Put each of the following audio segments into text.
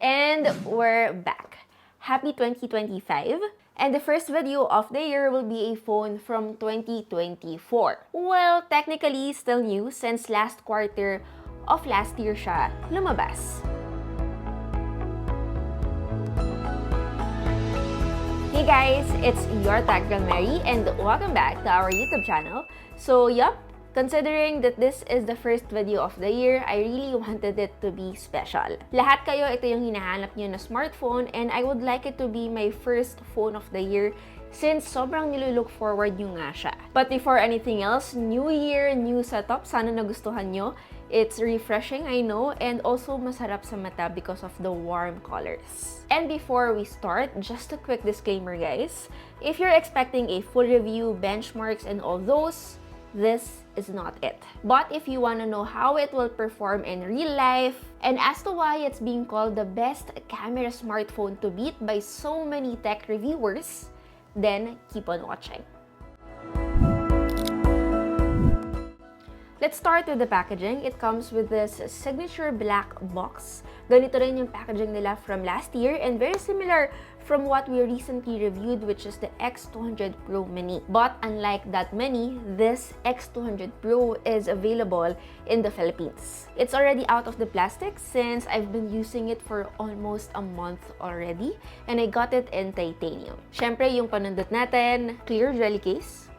And we're back. Happy 2025! And the first video of the year will be a phone from 2024. Well, technically still new since last quarter of last year siya lumabas. Hey guys, it's your Tech Girl Mary and welcome back to our YouTube channel. So yup, considering that this is the first video of the year, I really wanted it to be special. Lahat kayo, ito yung hinahanap nyo na smartphone and I would like it to be my first phone of the year since sobrang nilulook forward nyo nga siya. But before anything else, new year, new setup, sana nagustuhan nyo. It's refreshing, I know, and also masarap sa mata because of the warm colors. And before we start, just a quick disclaimer guys. If you're expecting a full review, benchmarks, and all those, this is not it. But if you want to know how it will perform in real life, and as to why it's being called the best camera smartphone to beat by so many tech reviewers, then keep on watching. Let's start with the packaging. It comes with this signature black box. Ganito rin yung packaging nila from last year and very similar from what we recently reviewed, which is the X200 Pro Mini. But unlike that mini, this X200 Pro is available in the Philippines. It's already out of the plastic since I've been using it for almost a month already and I got it in titanium. Syempre, yung panundot natin, clear jelly case.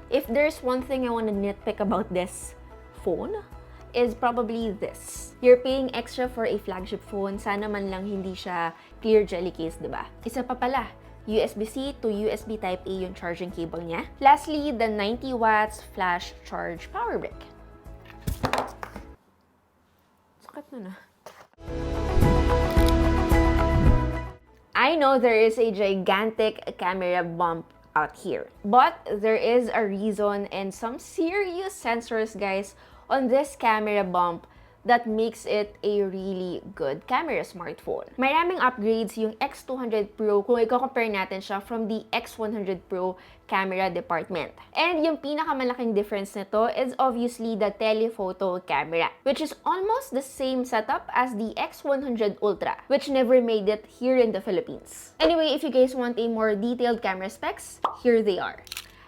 If there's one thing I want to nitpick about this phone is probably this. You're paying extra for a flagship phone, sana man lang hindi siya clear jelly case, diba? Isa pa pala, USB-C to USB Type-A yung charging cable niya. Lastly, the 90 watts flash charge power brick. Sakat na. I know there is a gigantic camera bump out here, but there is a reason and some serious sensors, guys, on this camera bump that makes it a really good camera smartphone. Maraming upgrades yung X200 Pro kung i-compare natin siya from the X100 Pro camera department. And yung pinakamalaking difference nito is obviously the telephoto camera, which is almost the same setup as the X100 Ultra, which never made it here in the Philippines. Anyway, if you guys want a more detailed camera specs, here they are.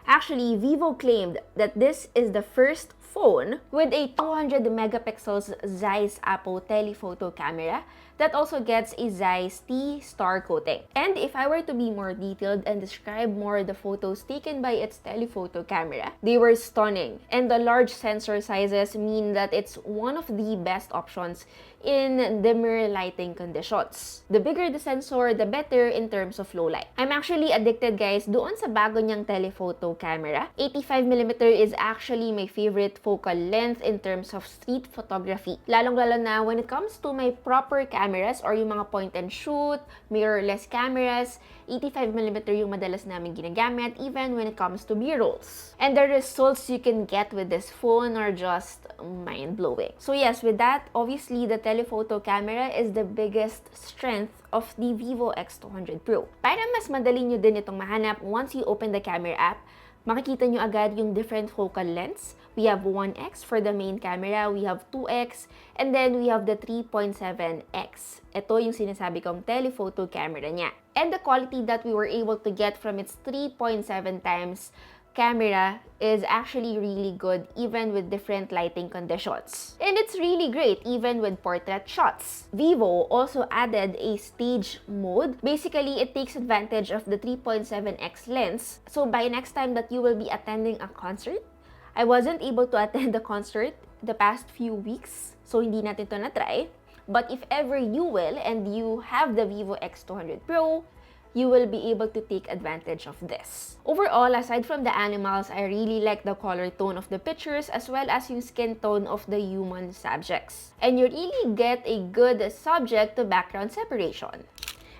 Actually, Vivo claimed that this is the first phone with a 200 megapixels Zeiss telephoto camera that also gets a Zeiss T star coating. And if I were to be more detailed and describe more the photos taken by its telephoto camera, they were stunning. And the large sensor sizes mean that it's one of the best options in dimmer lighting conditions. The bigger the sensor, the better in terms of low light. I'm actually addicted, guys, doon sa bago niyang telephoto camera. 85mm is actually my favorite focal length in terms of street photography. Lalong-lalo na when it comes to my proper cameras or yung mga point and shoot, mirrorless cameras, 85mm yung madalas namin ginagamit even when it comes to B-rolls. And the results you can get with this phone are just mind-blowing. So yes, with that, obviously the telephoto camera is the biggest strength of the vivo X200 Pro. Para mas madali nyo din itong mahanap, once you open the camera app, makikita nyo agad yung different focal lengths. We have 1x for the main camera, we have 2x, and then we have the 3.7x. Ito yung sinasabi kong telephoto camera niya. And the quality that we were able to get from its 3.7 times camera is actually really good even with different lighting conditions. And it's really great even with portrait shots. Vivo also added a stage mode. Basically, it takes advantage of the 3.7x lens. So by next time that you will be attending a concert, I wasn't able to attend the concert the past few weeks, so hindi natin to na-try. But if ever you will and you have the vivo X200 Pro, you will be able to take advantage of this. Overall, aside from the animals, I really like the color tone of the pictures as well as yung skin tone of the human subjects. And you really get a good subject to background separation.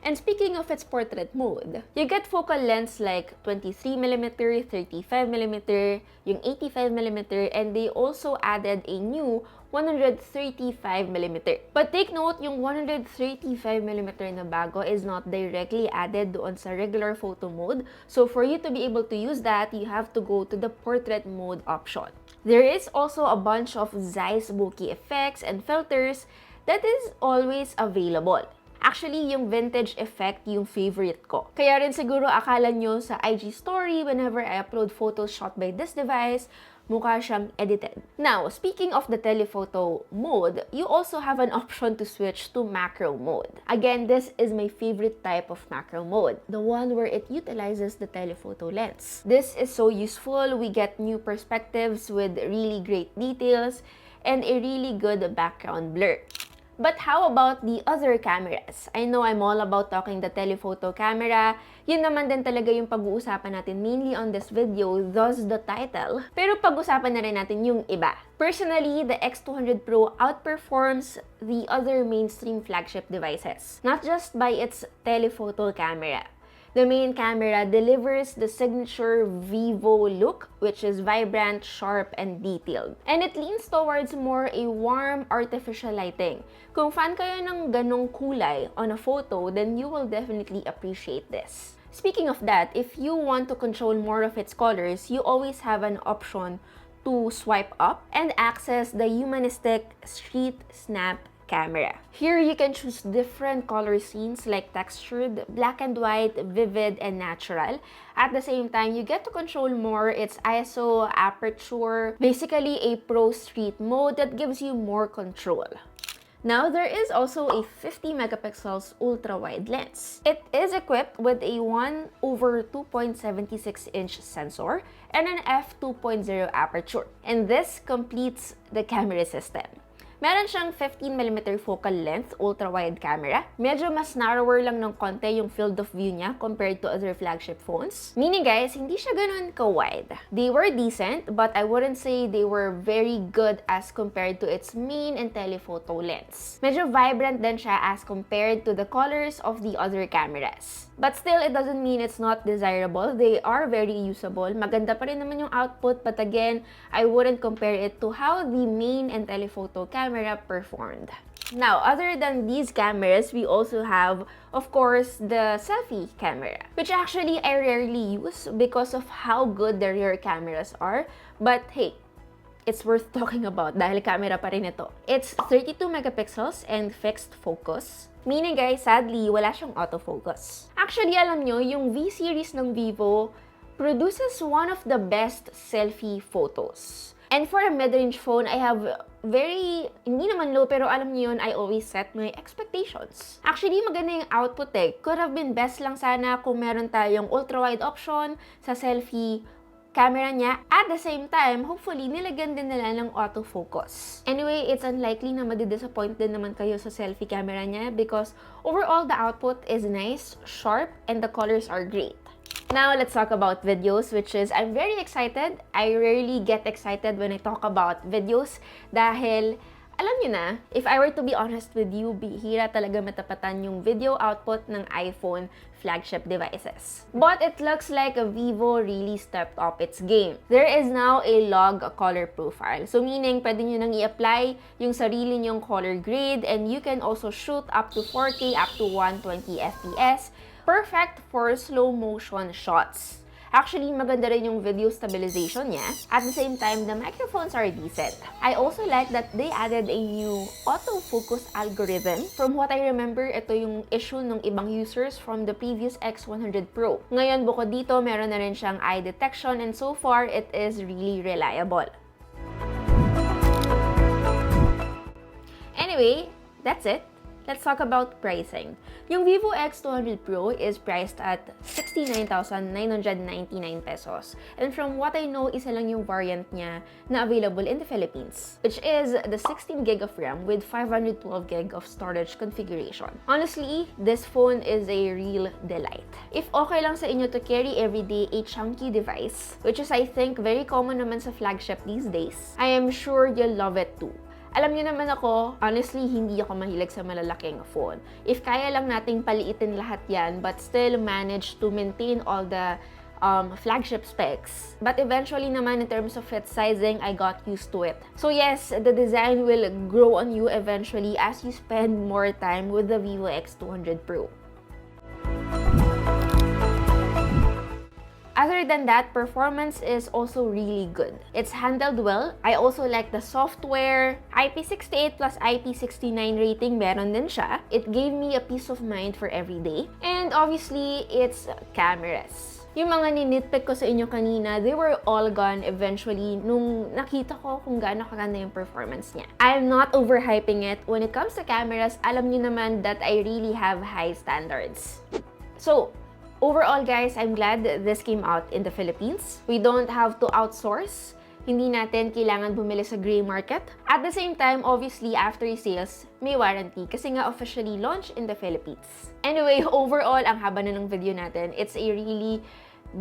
And speaking of its portrait mode, you get focal lengths like 23mm, 35mm, yung 85mm, and they also added a new 135mm. But take note, yung 135mm na bago is not directly added doon sa regular photo mode. So for you to be able to use that, you have to go to the portrait mode option. There is also a bunch of Zeiss bokeh effects and filters that is always available. Actually, yung vintage effect yung favorite ko. Kaya rin siguro akala nyo sa IG story whenever I upload photos shot by this device, mukha siyang edited. Now, speaking of the telephoto mode, you also have an option to switch to macro mode. Again, this is my favorite type of macro mode, the one where it utilizes the telephoto lens. This is so useful. We get new perspectives with really great details and a really good background blur. But how about the other cameras? I know I'm all about talking the telephoto camera. Yun naman din talaga yung pag-uusapan natin mainly on this video, thus the title. Pero pag-usapan na rin natin yung iba. Personally, the X200 Pro outperforms the other mainstream flagship devices, not just by its telephoto camera. The main camera delivers the signature vivo look, which is vibrant, sharp, and detailed. And it leans towards more a warm, artificial lighting. Kung fan kayo ng ganong kulay on a photo, then you will definitely appreciate this. Speaking of that, if you want to control more of its colors, you always have an option to swipe up and access the humanistic street snap camera. Here you can choose different color scenes like textured, black and white, vivid, and natural. At the same time, you get to control more its ISO, aperture, basically a pro street mode that gives you more control. Now, there is also a 50 megapixels ultra-wide lens. It is equipped with a 1/2.76-inch sensor and an f2.0 aperture. And this completes the camera system. Meron siyang 15mm focal length ultra-wide camera. Medyo mas narrower lang ng konti yung field of view niya compared to other flagship phones. Meaning guys, hindi siya ganun ka-wide. They were decent, but I wouldn't say they were very good as compared to its main and telephoto lens. Medyo vibrant din siya as compared to the colors of the other cameras. But still, it doesn't mean it's not desirable. They are very usable. Maganda pa rin naman yung output, but again, I wouldn't compare it to how the main and telephoto camera performed. Now, other than these cameras, we also have, of course, the selfie camera, which actually I rarely use because of how good the rear cameras are. But hey, it's worth talking about dahil camera pa rin ito. It's 32 megapixels and fixed focus. Meaning guys, sadly, wala siyang autofocus. Actually, alam nyo, yung V-series ng Vivo produces one of the best selfie photos. And for a mid-range phone, I have very, hindi naman low, pero alam niyo yun, I always set my expectations. Actually, maganda yung output eh. Could have been best lang sana kung meron tayong ultra-wide option sa selfie camera niya. At the same time, hopefully, nilagyan din nila ng autofocus. Anyway, it's unlikely na madidisappoint din naman kayo sa selfie camera niya because overall, the output is nice, sharp, and the colors are great. Now, let's talk about videos, which is, I'm very excited. I rarely get excited when I talk about videos dahil, alam niyo na, if I were to be honest with you, bihira talaga matapatan yung video output ng iPhone flagship devices. But it looks like Vivo really stepped up its game. There is now a log color profile. So meaning, pwede nyo nang i-apply yung sarili nyong color grade and you can also shoot up to 4K, up to 120 FPS. Perfect for slow motion shots. Actually, maganda rin yung video stabilization niya. At the same time, the microphones are decent. I also like that they added a new autofocus algorithm. From what I remember, ito yung issue ng ibang users from the previous X100 Pro. Ngayon, bukod dito, meron na rin siyang eye detection and so far, it is really reliable. Anyway, that's it. Let's talk about pricing. Yung vivo X200 Pro is priced at 69,999 pesos. And from what I know, isa lang yung variant niya na available in the Philippines, which is the 16 gig of RAM with 512 gig of storage configuration. Honestly, this phone is a real delight. If okay lang sa inyo to carry everyday a chunky device, which is I think very common naman sa flagship these days, I am sure you'll love it too. Alam niyo naman ako, honestly, hindi ako mahilig sa malalaking phone. If kaya lang nating paliitin lahat yan, but still manage to maintain all the flagship specs. But eventually naman, in terms of its sizing, I got used to it. So yes, the design will grow on you eventually as you spend more time with the vivo X200 Pro. Other than that, performance is also really good. It's handled well. I also like the software. IP68 plus IP69 rating, meron din siya. It gave me a peace of mind for every day. And obviously, it's cameras. Yung mga ninitpick ko sa inyo kanina, they were all gone eventually nung nakita ko kung gaano kaganda yung performance niya. I'm not overhyping it. When it comes to cameras, alam niyo naman that I really have high standards. So, overall guys, I'm glad this came out in the Philippines. We don't have to outsource. Hindi natin kailangan bumili sa gray market. At the same time, obviously, after sales, may warranty kasi nga officially launched in the Philippines. Anyway, overall, ang haba na ng video natin. It's a really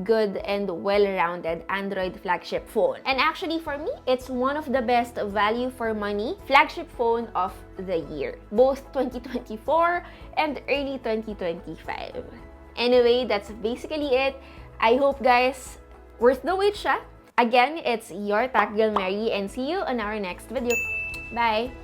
good and well-rounded Android flagship phone. And actually, for me, it's one of the best value for money flagship phone of the year. Both 2024 and early 2025. Anyway, that's basically it. I hope, guys, worth the wait siya. Again, it's your Tech Girl Mary, and see you on our next video. Bye!